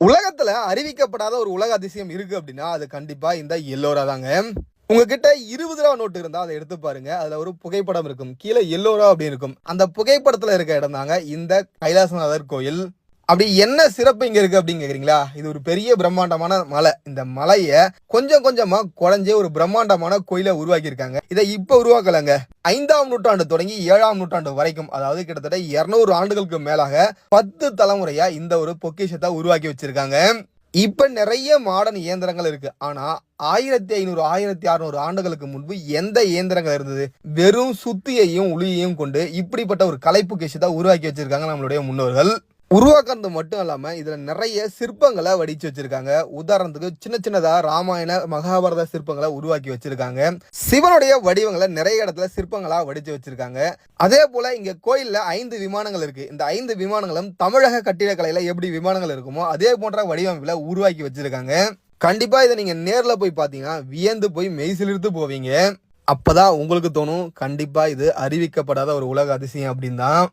உலகத்துல அறிவிக்கப்படாத ஒரு உலக அதிசயம் இருக்கு அப்படின்னா அது கண்டிப்பா இந்த எல்லோரா தாங்க. உங்ககிட்ட 20 ரூபா நோட்டு இருந்தா அதை எடுத்து பாருங்க. அதுல ஒரு புகைப்படம் இருக்கும், கீழே எல்லோரா அப்படின்னு இருக்கும். அந்த புகைப்படத்துல இருக்க இடம் தாங்க இந்த கைலாசநாதர் கோயில். அப்படி என்ன சிறப்பு இங்க இருக்கு அப்படின்னு கேக்குறீங்களா? இது ஒரு பெரிய பிரம்மாண்டமான மலை. இந்த மலைய கொஞ்சம் கொஞ்சமா குறைஞ்சே ஒரு பிரம்மாண்டமான கோயிலை உருவாக்கி இருக்காங்க. இதை இப்ப உருவாக்கலங்க. 5ஆம் நூற்றாண்டு தொடங்கி 7ஆம் நூற்றாண்டு வரைக்கும், அதாவது கிட்டத்தட்ட 200 ஆண்டுகளுக்கு மேலாக 10 தலைமுறையா இந்த ஒரு பொக்கிஷத்தை உருவாக்கி வச்சிருக்காங்க. இப்ப நிறைய மாடர்ன் இயந்திரங்கள் இருக்கு. ஆனா 1500 1600 ஆண்டுகளுக்கு முன்பு எந்த இயந்திரங்கள் இருந்தது? வெறும் சுத்தியையும் உளியையும் கொண்டு இப்படிப்பட்ட ஒரு கலை பொக்கிஷத்தை உருவாக்கி வச்சிருக்காங்க நம்மளுடைய முன்னோர்கள். உருவாக்குறது மட்டும் இல்லாம இதுல நிறைய சிற்பங்களை வடிச்சு வச்சிருக்காங்க. உதாரணத்துக்கு சின்ன சின்னதா ராமாயண மகாபாரத சிற்பங்களை உருவாக்கி வச்சிருக்காங்க. சிவனுடைய வடிவங்களை நிறைய இடத்துல சிற்பங்களா வடிச்சு வச்சிருக்காங்க. அதே போல இங்க கோயில்ல 5 விமானங்கள் இருக்கு. இந்த 5 விமானங்களும் தமிழக கட்டிடக்கலையில எப்படி விமானங்கள் இருக்குமோ அதே போன்ற வடிவமைப்புல உருவாக்கி வச்சிருக்காங்க. கண்டிப்பா இதை நீங்க நேர்ல போய் பாத்தீங்கன்னா வியந்து போய் மெய்சிலிர்த்து போவீங்க. அப்பதான் உங்களுக்கு தோணும், கண்டிப்பா இது அறிவிக்கப்படாத ஒரு உலக அதிசயம் அப்படின்னு தான்.